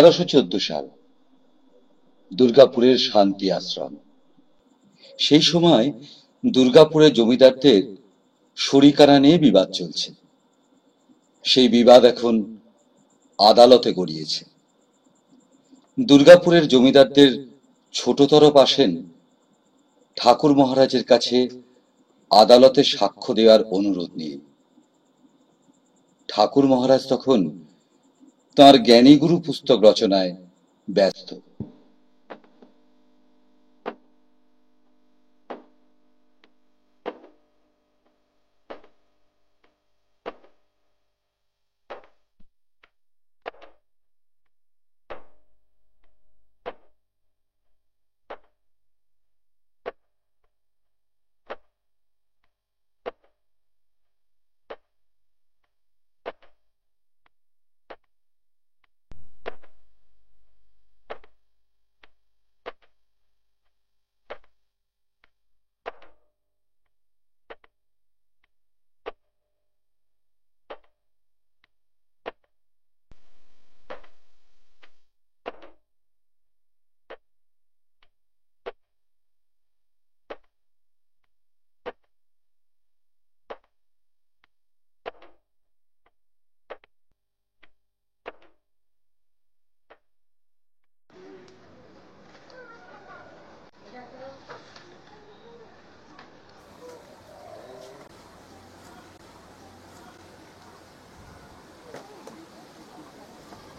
1314 সাল, দুর্গাপুরের শান্তি আশ্রম। সেই সময় দুর্গাপুরের জমিদারদের শরিকানা নিয়ে বিবাদ চলছে। সেই বিবাদ এখন আদালতে গড়িয়েছে। দুর্গাপুরের জমিদারদের ছোট তরফ আসেন ঠাকুর মহারাজের কাছে আদালতে সাক্ষ্য দেওয়ার অনুরোধ নিয়ে। ঠাকুর মহারাজ তখন তাঁর জ্ঞানীগুরু পুস্তক রচনায় ব্যস্ত।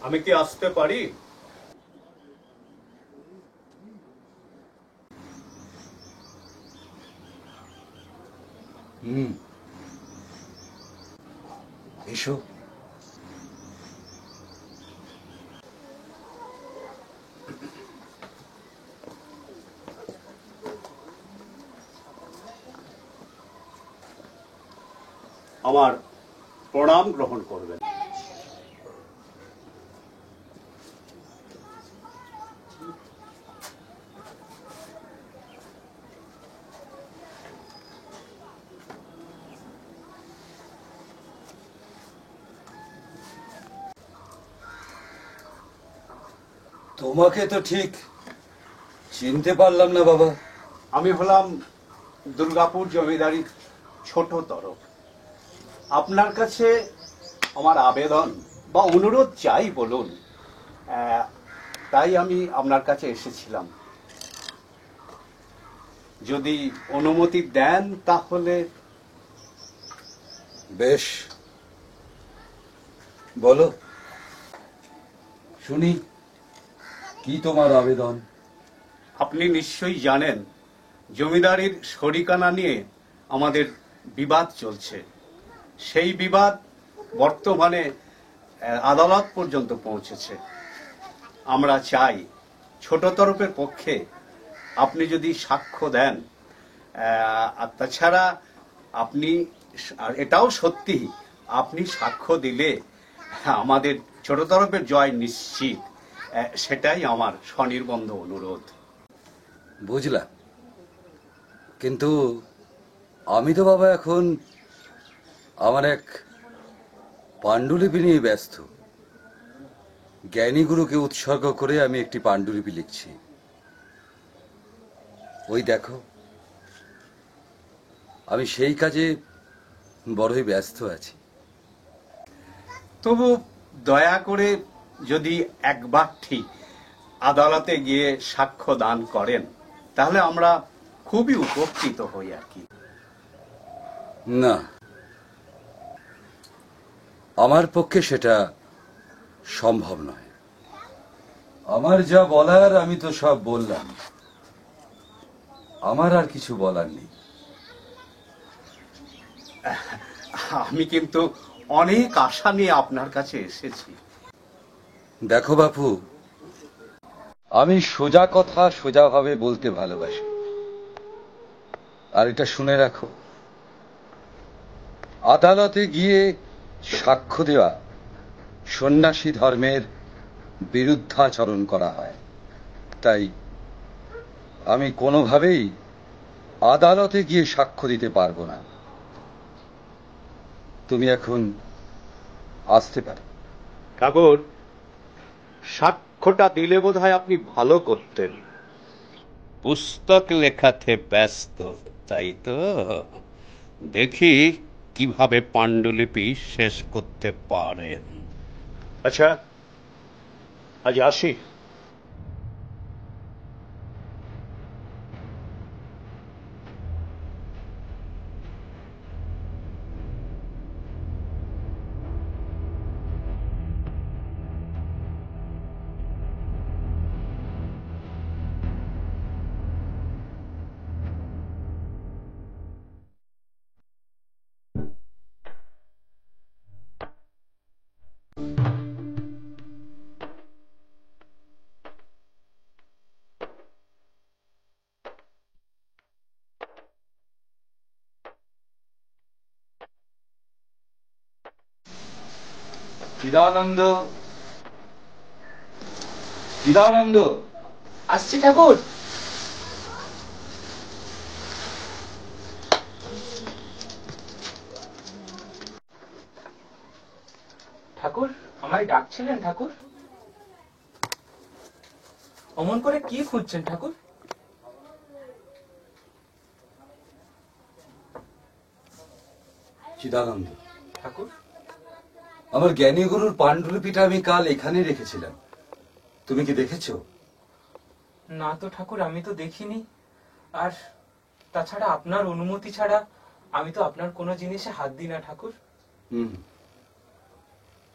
আমি কি আসতে পারি? এসো। আমার প্রণাম গ্রহণ করবেন। তোমাকে তো ঠিক চিনতে পারলাম না বাবা। আমি হলাম দুর্গাপুর জমিদারির ছোট তরফ। আপনার কাছে আমার আবেদন বা অনুরোধ চাই বলুন, তাই আমি আপনার কাছে এসেছিলাম। যদি অনুমতি দেন তাহলে। বেশ, বলো শুনি, কি তোমার আবেদন? আপনি নিশ্চয়ই জানেন জমিদারির শরিকানা নিয়ে আমাদের বিবাদ চলছে। সেই বিবাদ বর্তমানে আদালত পর্যন্ত পৌঁছেছে। আমরা চাই ছোট তরফের পক্ষে আপনি যদি সাক্ষ্য দেন। আর তাছাড়া আপনি, এটাও সত্যি, আপনি সাক্ষ্য দিলে আমাদের ছোট তরফের জয় নিশ্চিত। সেটাই আমার স্বনির্বন্ধ অনুরোধ। বুঝলাম, কিন্তু আমি তো বাবা এখন আমার এক পাণ্ডুলিপি নিয়ে ব্যস্ত। জ্ঞানীগুরুকে উৎসর্গ করে আমি একটি পাণ্ডুলিপি লিখছি। ওই দেখো, আমি সেই কাজে বড়ই ব্যস্ত আছি। তবু দয়া করে যদি একবার ঠিক আদালতে গিয়ে সাক্ষ্য দান করেন তাহলে আমরা খুবই উপকৃত হই আর কি। না, আমার পক্ষে সেটা সম্ভব নয়। আমার যা বলার আমি তো সব বললাম, আমার আর কিছু বলার নেই। আমি কিন্তু অনেক আশা নিয়ে আপনার কাছে এসেছি। দেখো বাপু, আমি সোজা কথা সোজাভাবে বলতে ভালোবাসি। আর এটা শুনে রাখো, আদালতে গিয়ে সাক্ষ্য দেওয়া সন্ন্যাসী ধর্মের বিরুদ্ধাচরণ করা হয়। তাই আমি কোনোভাবেই আদালতে গিয়ে সাক্ষ্য দিতে পারবো না। তুমি এখন আসতে পারো। ঠাকুর, সাক্ষ্য সাক্ষ্যটা দিলে বোধহয় আপনি ভালো করতেন। পুস্তক লেখাতে ব্যস্ত, তাই তো? দেখি কিভাবে পাণ্ডুলিপি শেষ করতে পারেন। আচ্ছা, আজ আসি। চিদানন্দ, চিদানন্দ, আসছি ঠাকুর। ঠাকুর, আমায় ডাকছিলেন ঠাকুর? অমন করে কি খুঁজছেন ঠাকুর? চিদানন্দ, ঠাকুর, আমার জ্ঞানী গুরুর পাণ্ডুলিপিটা আমি কাল এখানে রেখেছিলাম, তুমি কি দেখেছো? না তো ঠাকুর, আমি তো দেখিনি। আর তাছাড়া আপনার অনুমতি ছাড়া আমি তো আপনার কোনো জিনিসে হাত দিই না ঠাকুর।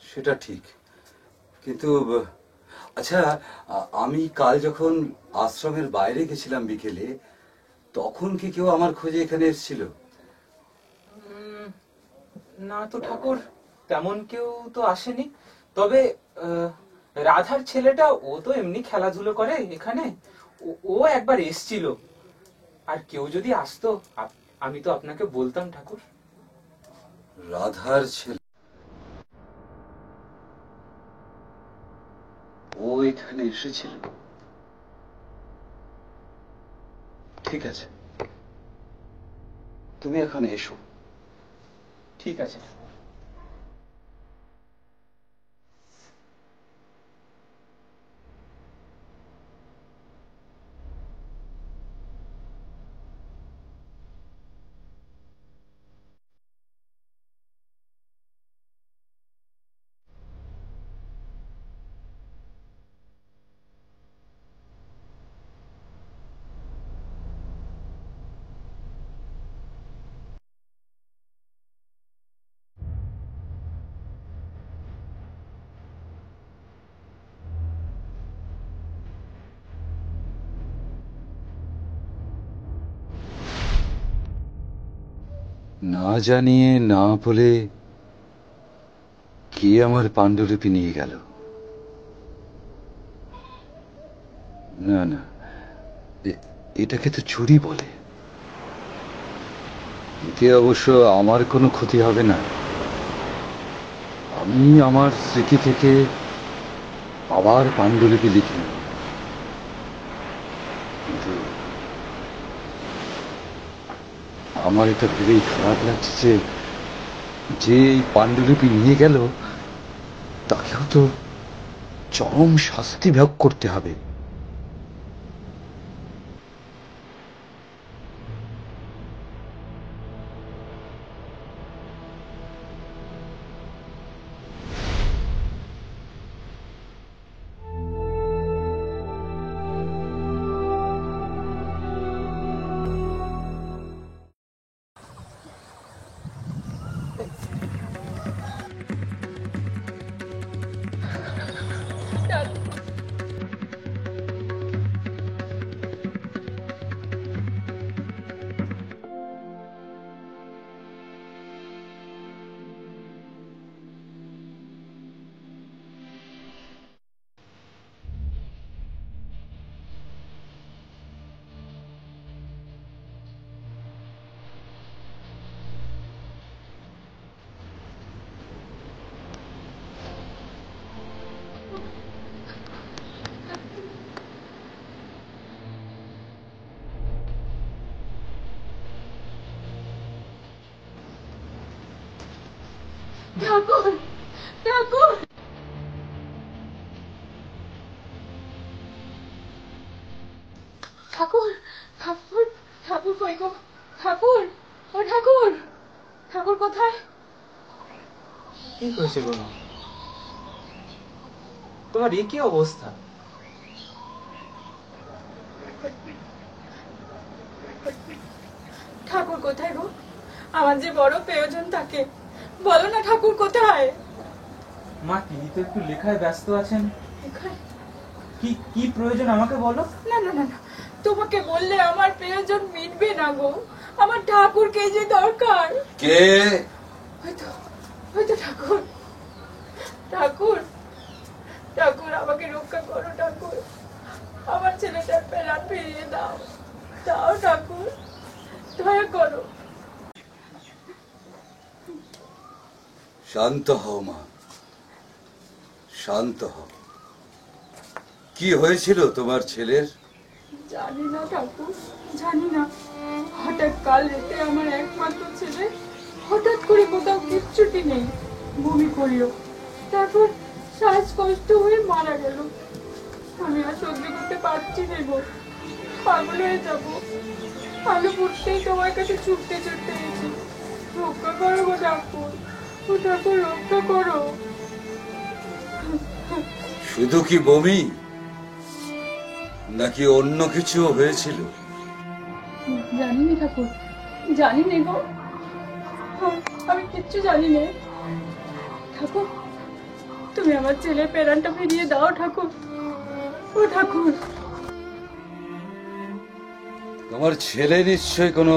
সেটা ঠিক, কিন্তু আচ্ছা, আমি কাল যখন আশ্রমের বাইরে গেছিলাম বিকেলে, তখন কি কেউ আমার খোঁজে এখানে এসেছিল? না তো ঠাকুর, তেমন কেউ তো আসেনি। তবে রাধার ছেলেটা, ও তো এমনি খেলাধুলো করে এখানে, ও একবার এসছিল। আর কেউ যদি আসতো আমি তো আপনাকে বলতাম ঠাকুর। রাধার ছেলে? ও এখানে এসেছিল? ঠিক আছে, তুমি এখন এসো। ঠিক আছে। না জানিয়ে না বলে কে আমার পাণ্ডুলিপি নিয়ে গেল? না না, এটাকে তো চুরি বলে। এতে অবশ্য আমার কোনো ক্ষতি হবে না। আমি আমার স্মৃতি থেকে আবার পাণ্ডুলিপি লিখে নেব। কিন্তু আমার এটা ভেবেই খারাপ লাগছে যে যে এই পাণ্ডুলিপি নিয়ে গেল তাকেও তো চরম শাস্তি ভোগ করতে হবে। ঠাকুর, ঠাকুর, কই গো? ঠাকুর, ও ঠাকুর, ঠাকুর কোথায়? কি হয়েছে গো মা? তোমার এ কি অবস্থা? ঠাকুর কোথায় গো? আমার যে বড় প্রয়োজন থাকে, বলো না ঠাকুর কোথায়? মা তিনি তো একটু লেখায় ব্যস্ত আছেন। কোথায়? কি কি প্রয়োজন আমাকে বলো। না না না না, তোমাকে বললে আমার প্রয়োজন মিটবে না গো। আমার ঠাকুরকে যে দরকার। কে? হয়তো হয়তো ঠাকুর, ঠাকুর, ঠাকুর আমাকে রক্ষা করো ঠাকুর। আমার ছেলেটার প্রাণ ফিরিয়ে দাও, দাও ঠাকুর, দয়া করো। শান্ত হও মা, শান্ত হও। কি হয়েছিল তোমার ছেলের? জানি না ঠাকুর, জানি না। হঠাৎ কাল রাতে আমার একমাত্র ছেলে হঠাৎ করে কোথাও কিচ্ছুটি নেই, বমি করলো, তারপর শ্বাসকষ্ট হয়ে মারা গেল। আমি আর সহ্য করতে পারছি না গো, পাগল হয়ে যাবো। আলো ফুটতেই তোমার কাছে ছুটতে ছুটতে এসেছি। রক্ষা করো গো ঠাকুর, ও ঠাকুর রক্ষা করো। শুধু কি বমি, নাকি অন্য কিছু হয়েছিল? জানি না ঠাকুর, জানি না গো, আমি কিচ্ছু জানি না। ঠাকুর, তুমি আমার ছেলের প্রাণটা ফিরিয়ে দাও ঠাকুর, ও ঠাকুর। তোমার ছেলে নিশ্চয় কোনো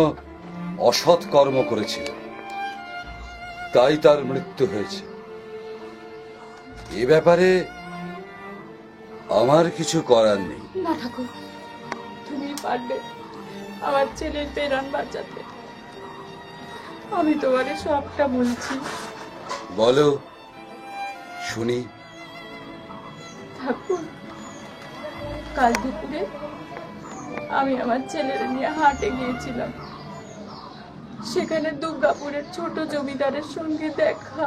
অসৎ কর্ম করেছিল, তাই তার মৃত্যু হয়েছে। এ ব্যাপারে আমার কিছু করার নেই। না ঠাকুর, তুমি পারবে আমার ছেলের প্রাণ বাঁচাতে। আমি তোমারে সবটা বলছি। বলো শুনি। ঠাকুর, কাল দুপুরে আমি আমার ছেলের নিয়ে হাটে গিয়েছিলাম। সেখানে দুর্গাপুরের ছোট জমিদারের সঙ্গে দেখা।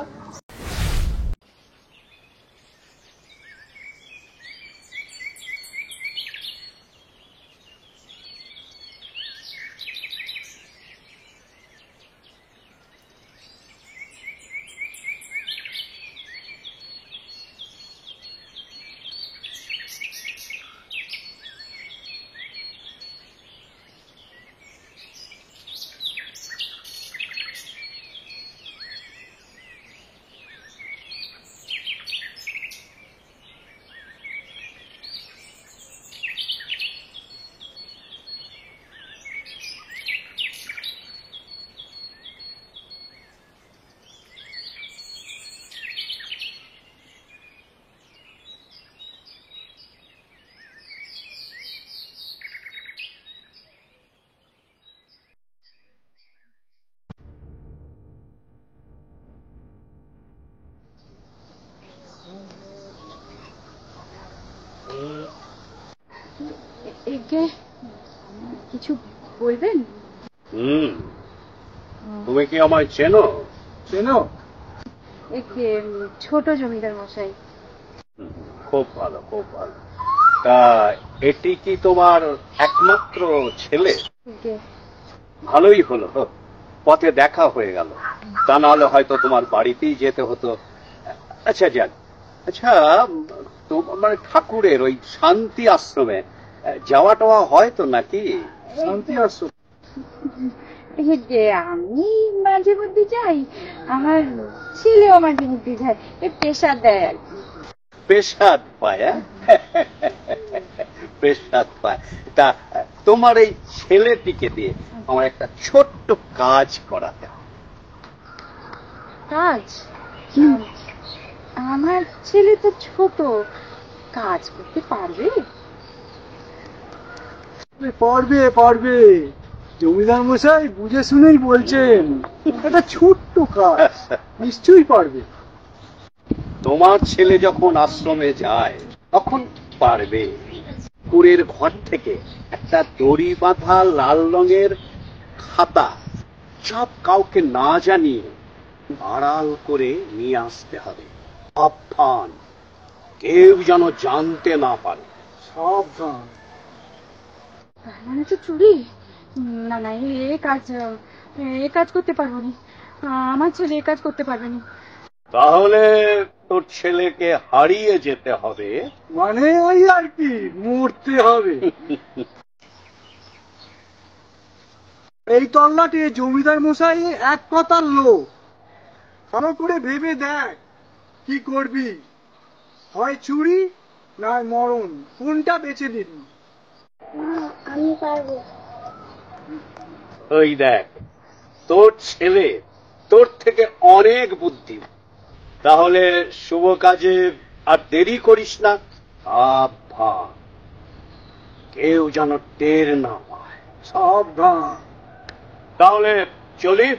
একে কিছু বলবেন? তুমি কি আমায় চেনো? চেনো? একে ছোট জমিদার মশাই। খুব ভালো, খুব ভালো। তা এটি কি তোমার একমাত্র ছেলে? একে ভালোই হলো, পথে দেখা হয়ে গেল, তা নাহলে হয়তো তোমার বাড়িতেই যেতে হতো। আচ্ছা যাক, আচ্ছা তোমার ঠাকুরের ওই শান্তি আশ্রমে যাওয়া টাওয়া হয় তো নাকি? শান্তি আশ্রম? একে আমি মাঝে মধ্যে যাই, আমার ছেলেও মাঝে মধ্যে যায়, পেশা দেয় আর কি। পেশাদ পায়? পেশাদ পায়। তা তোমার এই ছেলেটিকে দিয়ে আমার একটা ছোট্ট কাজ করাতে হবে। কাজ? আমার ছেলে তো ছোট, কাজ করতে পারবে? পারবে পারবে, জমিদার মশাই বুঝে শুনেই বলছেন, একটা ছোট্ট কাজ, নিশ্চয়ই পারবে। তোমার ছেলে যখন আশ্রমে যায় তখন পারবে। কুড়ের ঘর থেকে একটা দড়ি বাঁধা লাল রঙের খাতা সব কাউকে না জানিয়ে আড়াল করে নিয়ে আসতে হবে। সাবধান, কেউ যেন জানতে না পারে। সাবধান। তার মানে তো চুরি, না না, এ কাজ করতে পারবো না। আমার ছেলে এ কাজ করতে পারবে না। তাহলে তোর ছেলেকে হারিয়ে যেতে হবে। মানে ওই আর কি, মরতে হবে। এই তল্লাটে জমিদার মশাই এক কথার লোক। ভালো করে ভেবে দেখ কি করবি, হয় চুরি নয় মরণ, কোনটা বেছে দিবি? আমি পারবো। ওই দেখ, তোর ছেলে তোর থেকে অনেক বুদ্ধি। তাহলে শুভ কাজে আর দেরি করিস না। সাবধান, কেউ যেন টের না পায়। সাবধান। তাহলে চলি।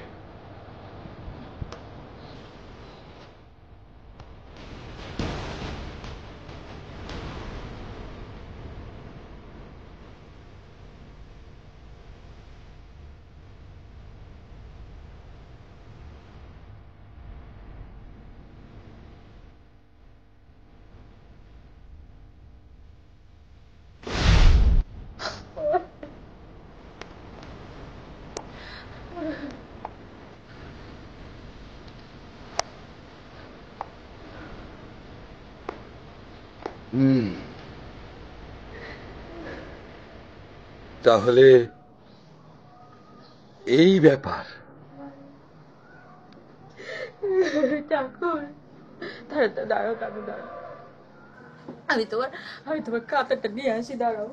তাহলে এই ব্যাপার। ঠাকুর, দাঁড়াও কাকু, দাঁড়াও। আমি তোমার খাতাটা নিয়ে আসি, দাঁড়াও।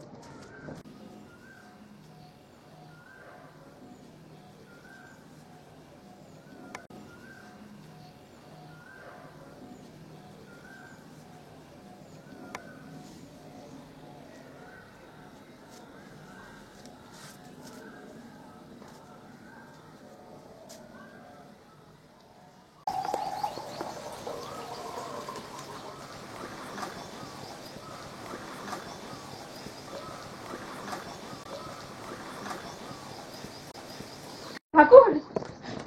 ঠাকুর,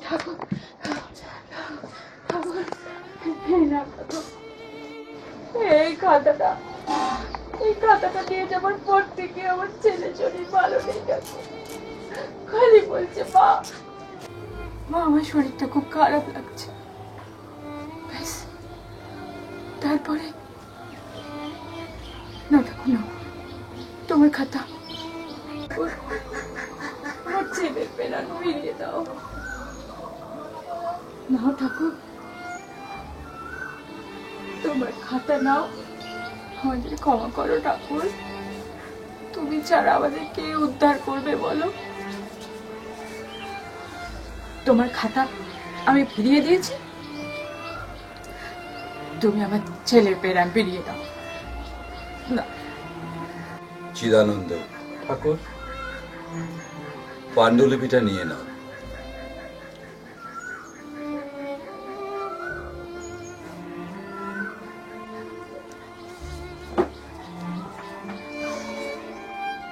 ঠাকুর, ঠাকুর, এই খাতাটা নিয়ে যাবার পর থেকে আমার ছেলে শরীর ভালো নেই ঠাকুর। খালি বলছে মা, আমার শরীরটা খুব খারাপ লাগছে। ব্যাস, তারপরে না ঠাকুর, না, তোমার খাতা আমার ছেলের পেরান ফিরিয়ে দাও। নাও ঠাকুর, তোমার খাতা নাও। আমাদের ক্ষমা করো ঠাকুর, তুমি ছাড়া আমাদের কে উদ্ধার করবে বলো? তোমার খাতা আমি ফিরিয়ে দিয়েছি, তুমি আমার ছেলের পেরান ফিরিয়ে দাও। না চিদানন্দ, ঠাকুর, পাণ্ডুলিপিটা নিয়ে নাও।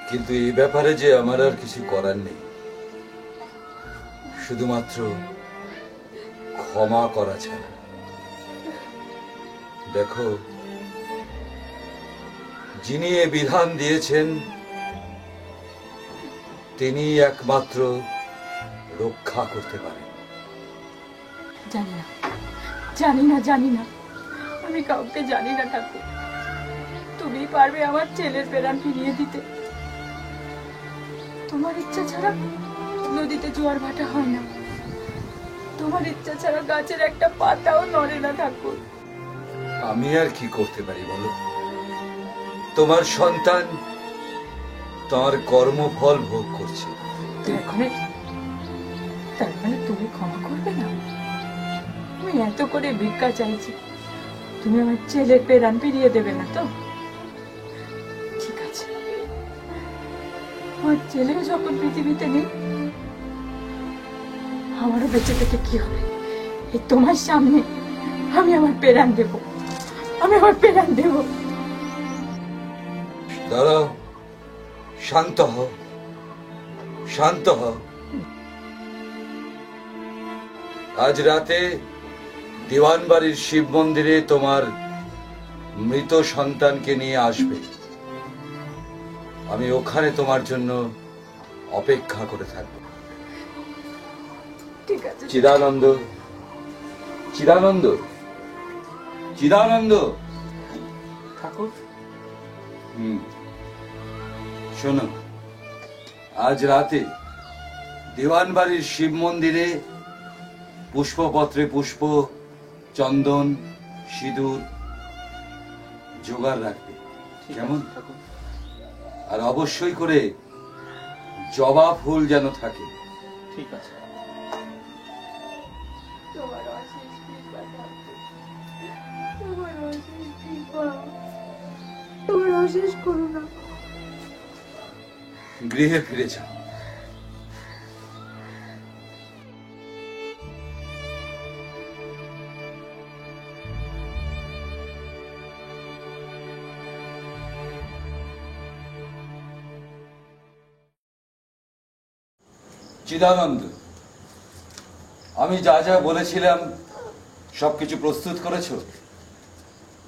কিন্তু এই ব্যাপারে যে আমার আর কিছু করার নেই, শুধুমাত্র ক্ষমা করা ছাড়া। দেখো, যিনি এ বিধান দিয়েছেন তিনি একমাত্র রক্ষা করতে পারেন। জানি না, আমি কাউকে জানি না ঠাকুর। তুমি পারবে আমার ছেলের প্রাণ ফিরিয়ে দিতে। তোমার ইচ্ছা ছাড়া নদীতে জোয়ার ভাটা হয় না, তোমার ইচ্ছা ছাড়া গাছের একটা পাতাও নড়ে না ঠাকুর। আমি আর কি করতে পারি বলো? তোমার সন্তান তার কর্মফল ভোগ করছে। তার মানে তুমি ক্ষমা করবে না? আমি এত করে ভিক্ষা চাইছি, তুমি আমার ছেলের প্রাণ ফিরিয়ে দেবে না তো? ঠিক আছে, আমার ছেলেও যখন পৃথিবীতে নেই, আমারও বেঁচে থেকে কি হবে? এই তোমার সামনে আমি আমার প্রাণ দেব, দাঁড়াও, শান্ত হও, শান্ত হও। আজ রাতে দিওয়ানবাড়ির শিব মন্দিরে তোমার মৃত সন্তানকে নিয়ে আসবে। আমি ওখানে তোমার জন্য অপেক্ষা করে থাকবো। ঠিক আছে। চিদানন্দ, চিদানন্দ, চিদানন্দ। ঠাকুর, শোনো, আজ রাতে দেওয়ানবাড়ির শিব মন্দিরে পুষ্পপত্রে পুষ্প, চন্দন, সিঁদুর জোগাড় রাখবে, কেমন? আর অবশ্যই করে জবা ফুল যেন থাকে। ঠিক আছে। তোমার অশেষ কৃপা ঠাকুর, তোমার অশেষ কৃপা, তোমার অশেষ করুণা। গৃহে ফিরে যাও। চিদানন্দ, আমি যা যা বলেছিলাম সবকিছু প্রস্তুত করেছো?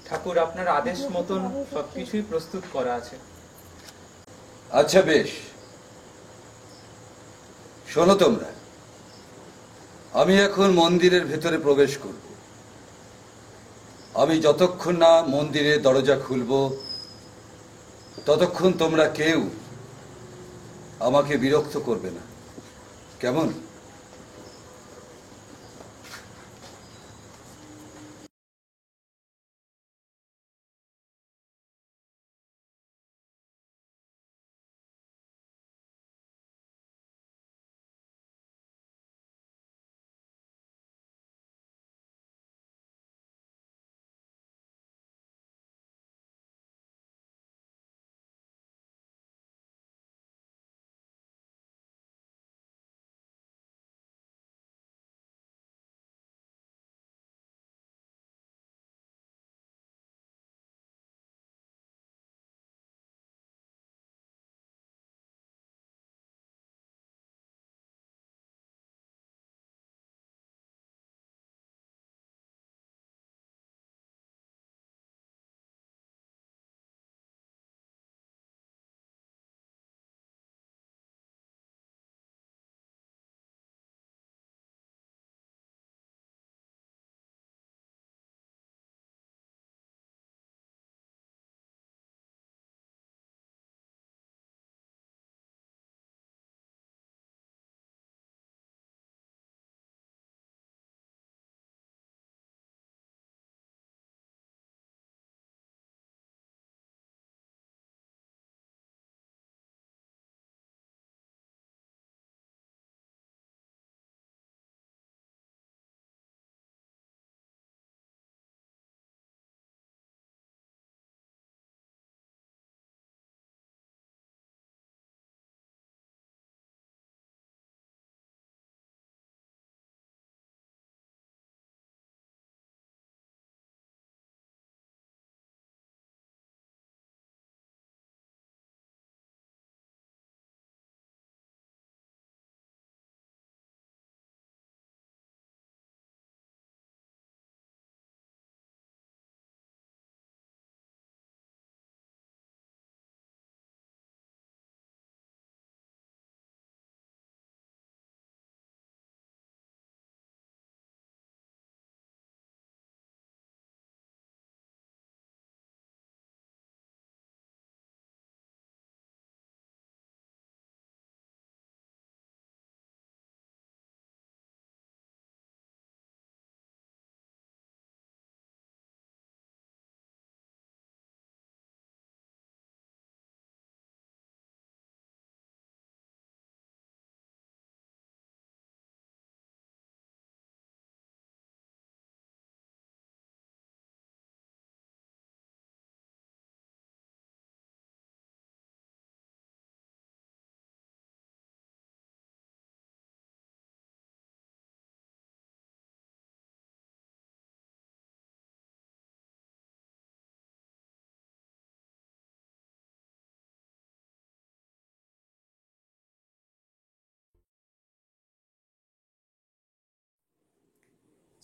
ঠাকুর, আপনার আদেশ মতন সবকিছুই প্রস্তুত করা আছে। আচ্ছা, বেশ। শোনো তোমরা, আমি এখন মন্দিরের ভেতরে প্রবেশ করব। আমি যতক্ষণ না মন্দিরের দরজা খুলব ততক্ষণ তোমরা কেউ আমাকে বিরক্ত করবে না, কেমন?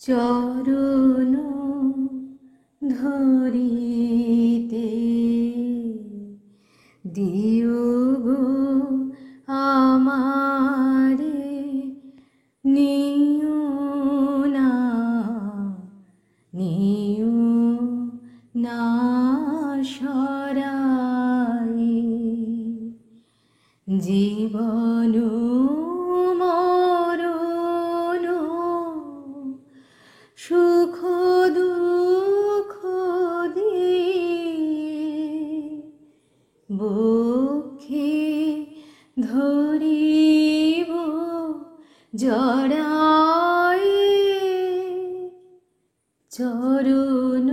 চরণ ধরিতে দিও গো আমারে নিও না, নিও না সরাই, জীবন মরণ সুখ দুঃখ দিয়ে বুকে ধরিব জড়াই, চরণ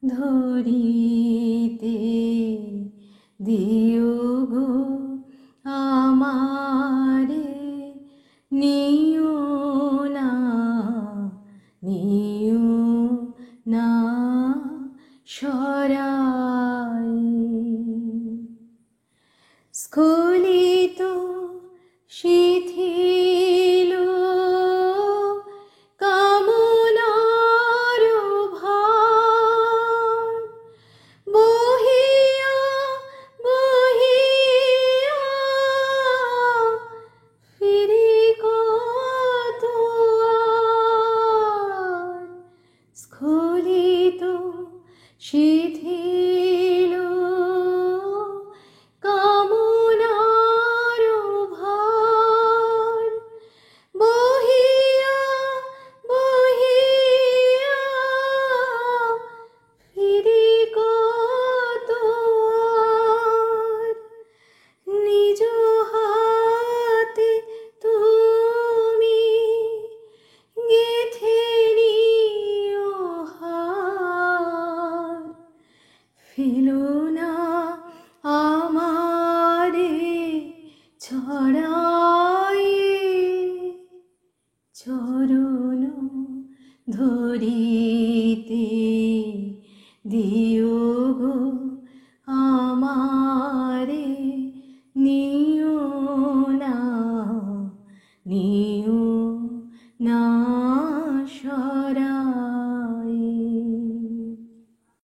ধরিতে দিও গো আমারে নি